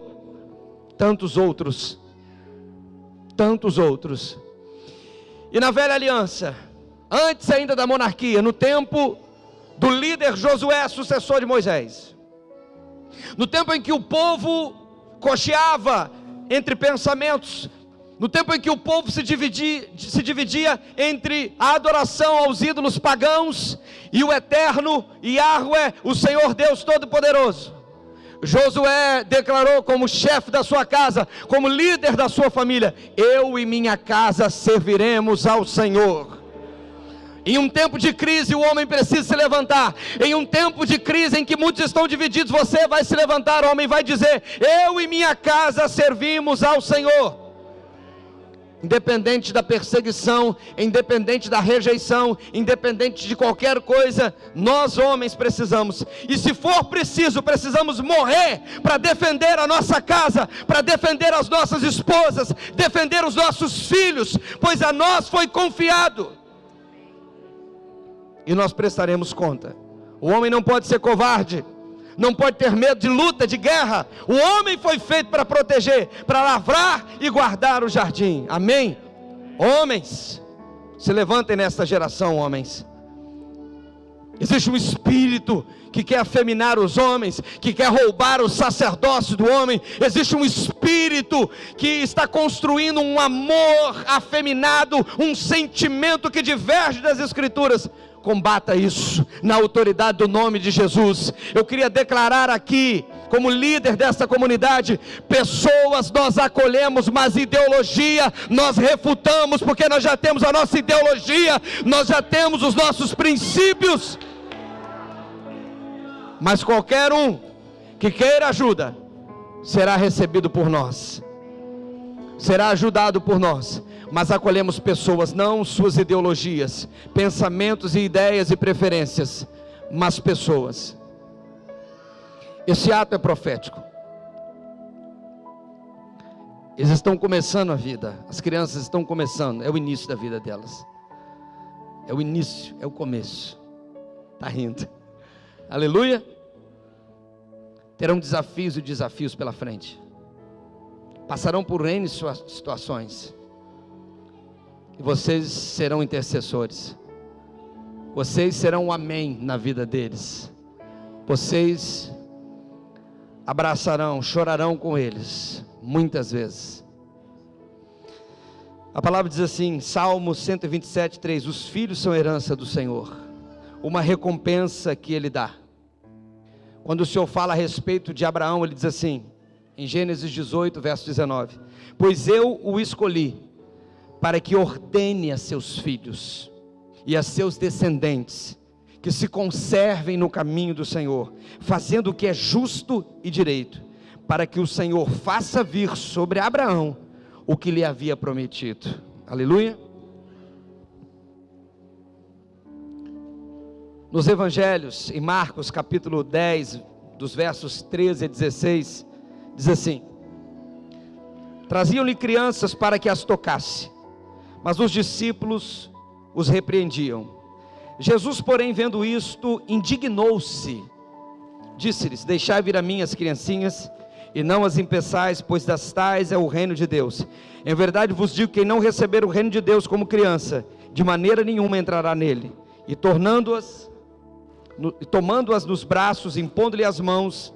Tantos outros. E na velha aliança, antes ainda da monarquia, no tempo do líder Josué, sucessor de Moisés, no tempo em que o povo cocheava entre pensamentos, no tempo em que o povo se dividia entre a adoração aos ídolos pagãos e o eterno Yahweh, o Senhor Deus Todo-Poderoso, Josué declarou como chefe da sua casa, como líder da sua família: eu e minha casa serviremos ao Senhor. Em um tempo de crise o homem precisa se levantar. Em um tempo de crise em que muitos estão divididos, você vai se levantar, o homem vai dizer: eu e minha casa servimos ao Senhor. Independente da perseguição, independente da rejeição, independente de qualquer coisa, nós homens precisamos, e se for preciso, precisamos morrer para defender a nossa casa, para defender as nossas esposas, defender os nossos filhos, pois a nós foi confiado, e nós prestaremos conta. O homem não pode ser covarde, não pode ter medo de luta, de guerra. O homem foi feito para proteger, para lavrar e guardar o jardim. Amém? Homens, se levantem nesta geração, homens. Existe um espírito que quer afeminar os homens, que quer roubar o sacerdócio do homem. Existe um espírito que está construindo um amor afeminado, um sentimento que diverge das Escrituras. Combata isso na autoridade do nome de Jesus. Eu queria declarar aqui, como líder desta comunidade, pessoas nós acolhemos, mas ideologia nós refutamos, porque nós já temos a nossa ideologia, nós já temos os nossos princípios. Mas qualquer um que queira ajuda, será recebido por nós, será ajudado por nós. Mas acolhemos pessoas, não suas ideologias, pensamentos e ideias e preferências, mas pessoas. Esse ato é profético. Eles estão começando a vida, as crianças estão começando, é o início da vida delas. É o início, é o começo. Está rindo. Aleluia. Terão desafios e desafios pela frente. Passarão por N situações. E vocês serão intercessores. Vocês serão um amém na vida deles. Vocês abraçarão, chorarão com eles, muitas vezes. A palavra diz assim, Salmo 127:3, os filhos são herança do Senhor, uma recompensa que Ele dá. Quando o Senhor fala a respeito de Abraão, Ele diz assim, em Gênesis 18, verso 19, pois eu o escolhi, para que ordene a seus filhos e a seus descendentes, que se conservem no caminho do Senhor, fazendo o que é justo e direito, para que o Senhor faça vir sobre Abraão o que lhe havia prometido. Aleluia. Nos evangelhos, em Marcos capítulo 10, dos versos 13 a 16, diz assim, traziam-lhe crianças para que as tocasse, mas os discípulos os repreendiam. Jesus, porém, vendo isto, indignou-se, disse-lhes, deixai vir a mim as criancinhas, e não as impeçais, pois das tais é o reino de Deus. Em verdade vos digo, quem não receber o reino de Deus como criança, de maneira nenhuma entrará nele. E tomando-as nos braços, impondo-lhe as mãos,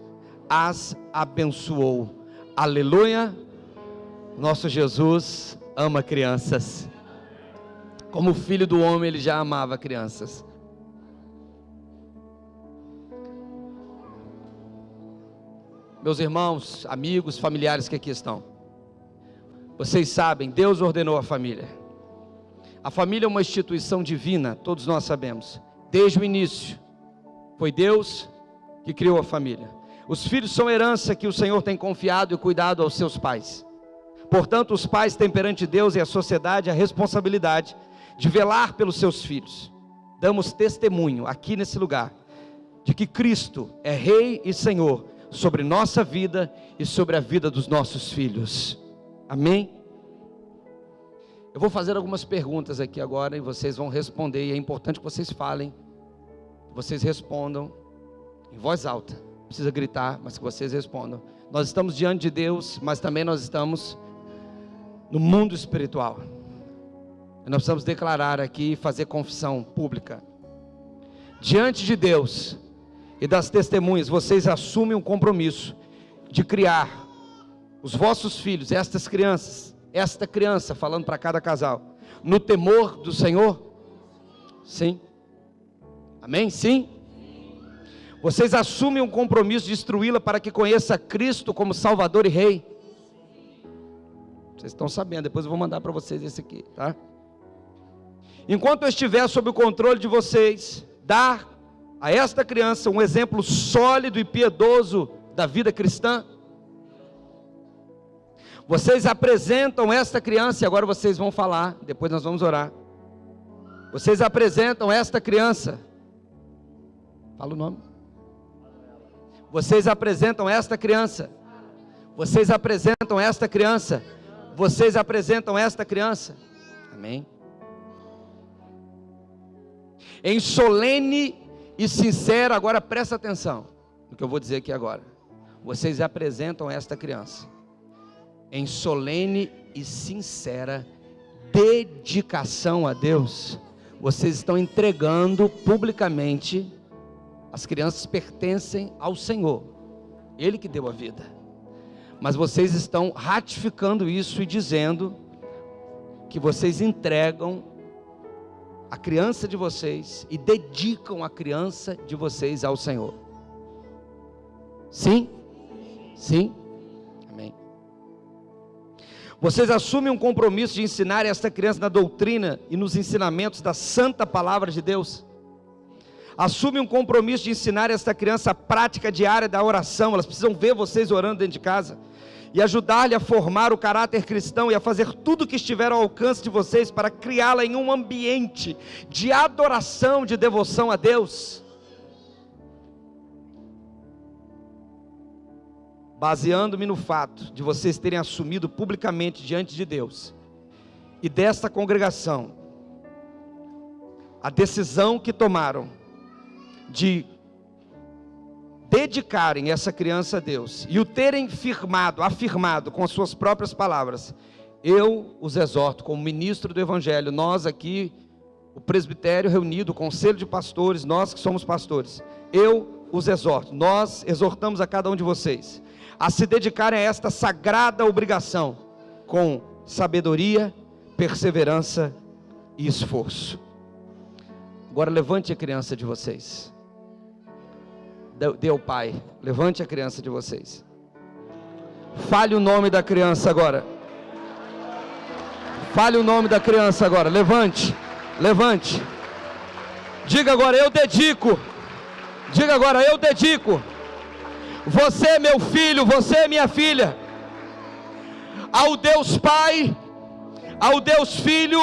as abençoou. Aleluia. Nosso Jesus ama crianças. Como filho do homem, Ele já amava crianças. Meus irmãos, amigos, familiares que aqui estão, vocês sabem, Deus ordenou a família. A família é uma instituição divina, todos nós sabemos. Desde o início, foi Deus que criou a família. Os filhos são herança que o Senhor tem confiado e cuidado aos seus pais. Portanto, os pais têm perante Deus e a sociedade a responsabilidade de velar pelos seus filhos. Damos testemunho aqui nesse lugar, de que Cristo é Rei e Senhor sobre nossa vida e sobre a vida dos nossos filhos. Amém? Eu vou fazer algumas perguntas aqui agora e vocês vão responder, e é importante que vocês falem, que vocês respondam em voz alta, não precisa gritar, mas que vocês respondam. Nós estamos diante de Deus, mas também nós estamos no mundo espiritual. Nós precisamos declarar aqui e fazer confissão pública. Diante de Deus e das testemunhas, vocês assumem um compromisso de criar os vossos filhos, estas crianças, esta criança, falando para cada casal, no temor do Senhor? Sim. Amém? Sim? Vocês assumem um compromisso de instruí-la para que conheça Cristo como Salvador e Rei? Vocês estão sabendo, depois eu vou mandar para vocês esse aqui, tá? Enquanto eu estiver sob o controle de vocês, dar a esta criança um exemplo sólido e piedoso da vida cristã. Vocês apresentam esta criança, e agora vocês vão falar, depois nós vamos orar. Vocês apresentam esta criança, fala o nome. Vocês apresentam esta criança, vocês apresentam esta criança, vocês apresentam esta criança, amém? Em solene e sincera, agora presta atenção no que eu vou dizer aqui agora. Vocês apresentam esta criança em solene e sincera dedicação a Deus. Vocês estão entregando publicamente As crianças pertencem ao Senhor, Ele que deu a vida. Mas vocês estão ratificando isso e dizendo que vocês entregam a criança de vocês e dedicam a criança de vocês ao Senhor. Sim? Sim? Amém. Vocês assumem um compromisso de ensinar esta criança na doutrina e nos ensinamentos da santa palavra de Deus? Assume um compromisso de ensinar esta criança a prática diária da oração. Elas precisam ver vocês orando dentro de casa e ajudar-lhe a formar o caráter cristão e a fazer tudo o que estiver ao alcance de vocês para criá-la em um ambiente de adoração, de devoção a Deus. Baseando-me no fato de vocês terem assumido publicamente diante de Deus e desta congregação a decisão que tomaram de dedicarem essa criança a Deus e o terem afirmado com as suas próprias palavras, eu os exorto como ministro do Evangelho, nós aqui, o presbitério reunido, o conselho de pastores, nós que somos pastores, eu os exorto, nós exortamos a cada um de vocês a se dedicarem a esta sagrada obrigação com sabedoria, perseverança e esforço. Agora levante a criança de vocês. Dê ao pai, levante a criança de vocês. Fale o nome da criança agora. Fale o nome da criança agora. Levante, levante. Diga agora, eu dedico. Diga agora, eu dedico. Você é meu filho, você é minha filha. Ao Deus Pai, ao Deus Filho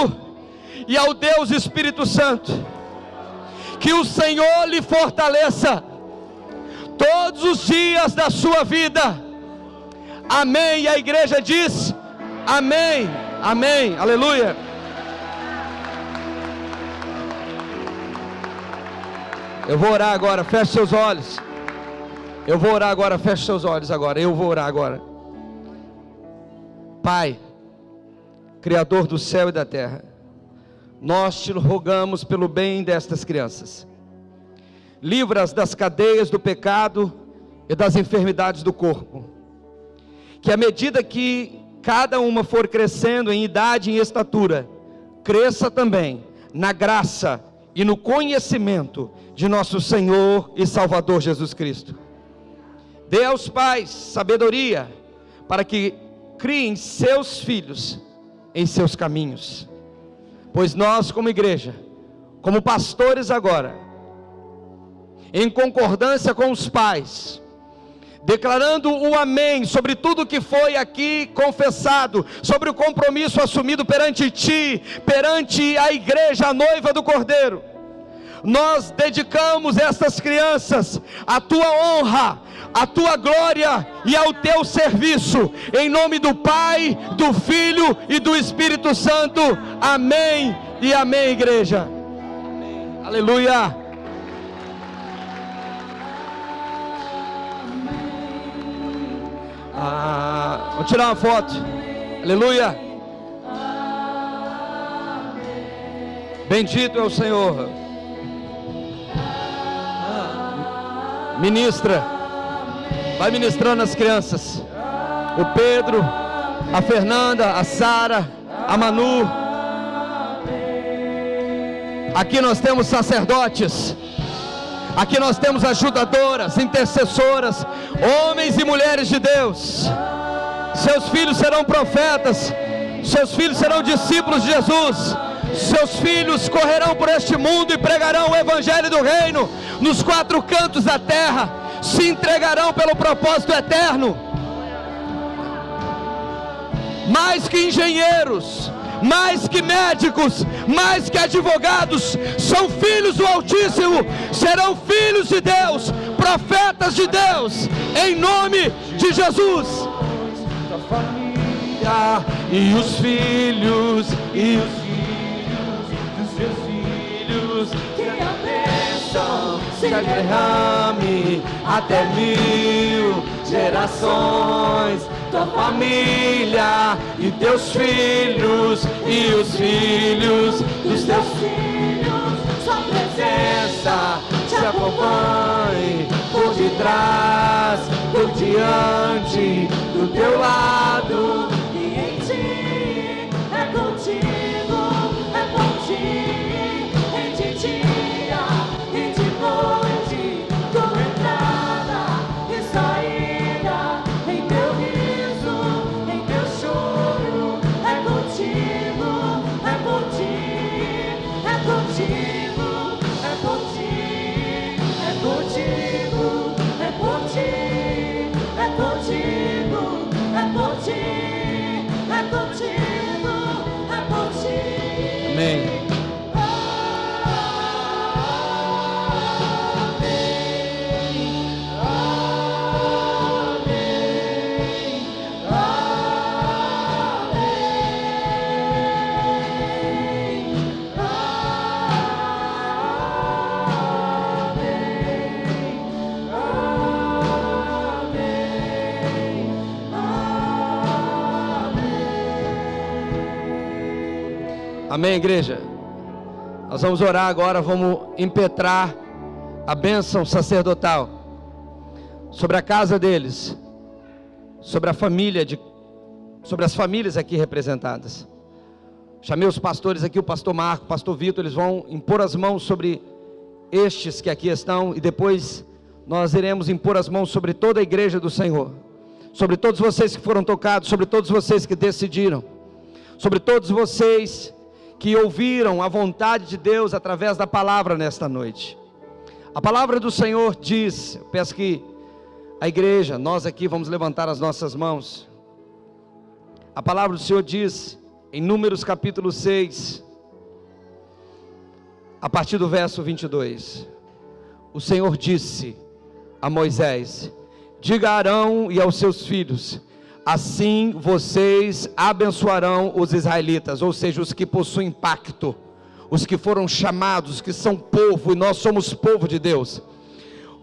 e ao Deus Espírito Santo. Que o Senhor lhe fortaleça todos os dias da sua vida. Amém. E a igreja diz amém, amém, aleluia. Eu vou orar agora, feche seus olhos. Eu vou orar agora, feche seus olhos agora. Eu vou orar agora. Pai, Criador do céu e da terra, nós te rogamos pelo bem destas crianças. Livra-as das cadeias do pecado e das enfermidades do corpo. Que à medida que cada uma for crescendo em idade e em estatura, cresça também na graça e no conhecimento de nosso Senhor e Salvador Jesus Cristo. Dê aos pais sabedoria para que criem seus filhos em seus caminhos. Pois nós, como igreja, como pastores agora, em concordância com os pais, declarando o amém sobre tudo que foi aqui confessado, sobre o compromisso assumido perante ti, perante a igreja, a noiva do Cordeiro, nós dedicamos estas crianças à tua honra, à tua glória e ao teu serviço, em nome do Pai, do Filho e do Espírito Santo, amém e amém, igreja, amém. Aleluia. Vamos tirar uma foto, aleluia. Bendito é o Senhor. Ministra, vai ministrando as crianças, o Pedro, a Fernanda, a Sara, a Manu. Aqui nós temos sacerdotes, aqui nós temos ajudadoras, intercessoras, homens e mulheres de Deus. Seus filhos serão profetas, seus filhos serão discípulos de Jesus, seus filhos correrão por este mundo e pregarão o Evangelho do Reino nos quatro cantos da terra, se entregarão pelo propósito eterno. Mais que engenheiros, mais que médicos, mais que advogados, são filhos do Altíssimo, serão filhos de Deus, profetas de Deus, em nome de Jesus. E os filhos dos seus filhos, que a bênção se derrame até 1000 gerações. Tua família e teus filhos e os filhos dos teus filhos, sua presença te te acompanhe por detrás, por diante, do teu lado. E em ti é contigo, é por ti, em de dia e de noite, tua entrada e saída, em teu riso, em teu choro, é contigo, é por ti, é contigo, é por ti, é contigo, é por ti, é contigo, é por ti, é contigo, é por ti. Amém. Amém, igreja? Nós vamos orar agora, vamos impetrar a bênção sacerdotal sobre a casa deles, sobre a família, sobre as famílias aqui representadas. Chamei os pastores aqui, o pastor Marco, o pastor Vitor, eles vão impor as mãos sobre estes que aqui estão, e depois nós iremos impor as mãos sobre toda a igreja do Senhor, sobre todos vocês que foram tocados, sobre todos vocês que decidiram, sobre todos vocês que ouviram a vontade de Deus através da palavra nesta noite. A palavra do Senhor diz, eu peço que a igreja, nós aqui vamos levantar as nossas mãos. A palavra do Senhor diz, em Números capítulo 6, a partir do verso 22, o Senhor disse a Moisés: diga a Arão e aos seus filhos, assim vocês abençoarão os israelitas, ou seja, os que possuem pacto, os que foram chamados, que são povo, e nós somos povo de Deus.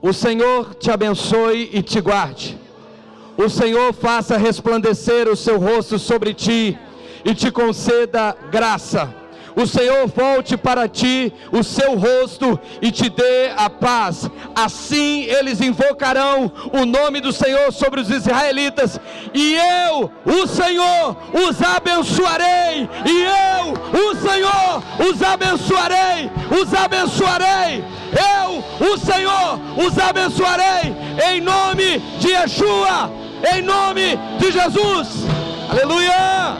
O Senhor te abençoe e te guarde. O Senhor faça resplandecer o seu rosto sobre ti e te conceda graça. O Senhor volte para ti o seu rosto e te dê a paz. Assim eles invocarão o nome do Senhor sobre os israelitas, e eu, o Senhor, os abençoarei. E eu, o Senhor, os abençoarei. Os abençoarei. Eu, o Senhor, os abençoarei. Em nome de Yeshua, em nome de Jesus. Aleluia.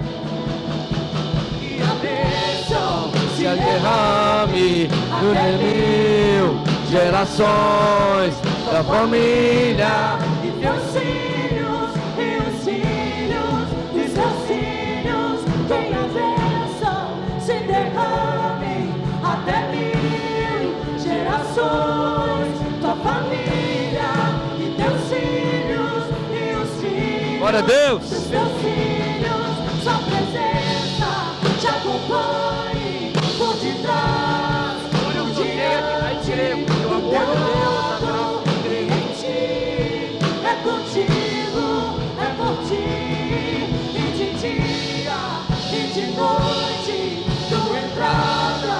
Se derrame durante 1000 gerações da família E teus filhos e os filhos de seus filhos, que a bênção se derrame até 1000 gerações. Tua família e teus filhos e os filhos, glória a Deus, dos teus filhos, sua presença te acompanhe por detrás, por diante, do teu lado, e em ti é contigo, é por ti, e de dia e de noite, tua entrada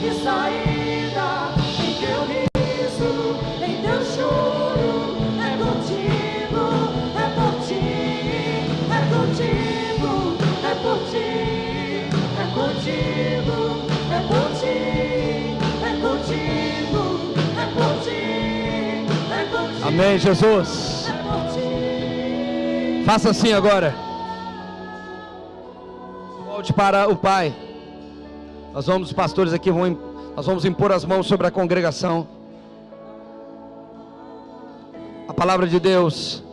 e saída, em teu riso, em teu choro, é contigo, é por ti, é contigo, é por ti, é contigo, é por ti, é contigo, é por ti, é contigo. amém, Jesus. É por ti. Faça assim agora. Volte para o Pai. Nós vamos, os pastores aqui nós vamos impor as mãos sobre a congregação. A palavra de Deus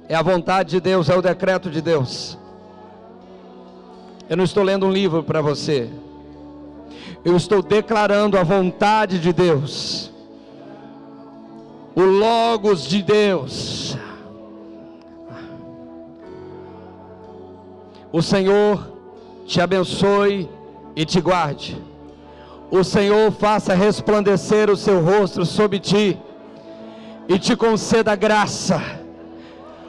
é a vontade de Deus, é o decreto de Deus. Eu não estou lendo um livro para você. Eu estou declarando a vontade de Deus, o Logos de Deus. O Senhor te abençoe e te guarde. O Senhor faça resplandecer o seu rosto sobre ti e te conceda graça.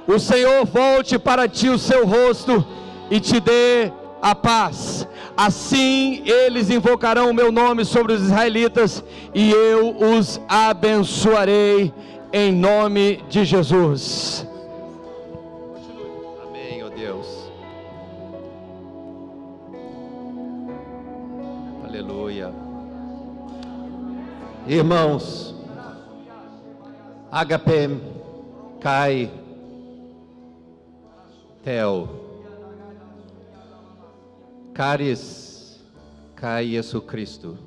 O Senhor volte para ti o seu rosto e te dê a paz. Assim eles invocarão o meu nome sobre os israelitas, e eu os abençoarei em nome de Jesus. Amém, ó Deus. Aleluia. Irmãos, Agapem, Kai, Theo, Caris, Kai Jesus Cristo,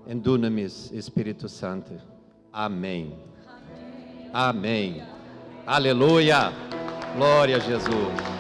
em Dunamis, Espírito Santo. Amém. Amém. Aleluia. Glória a Jesus.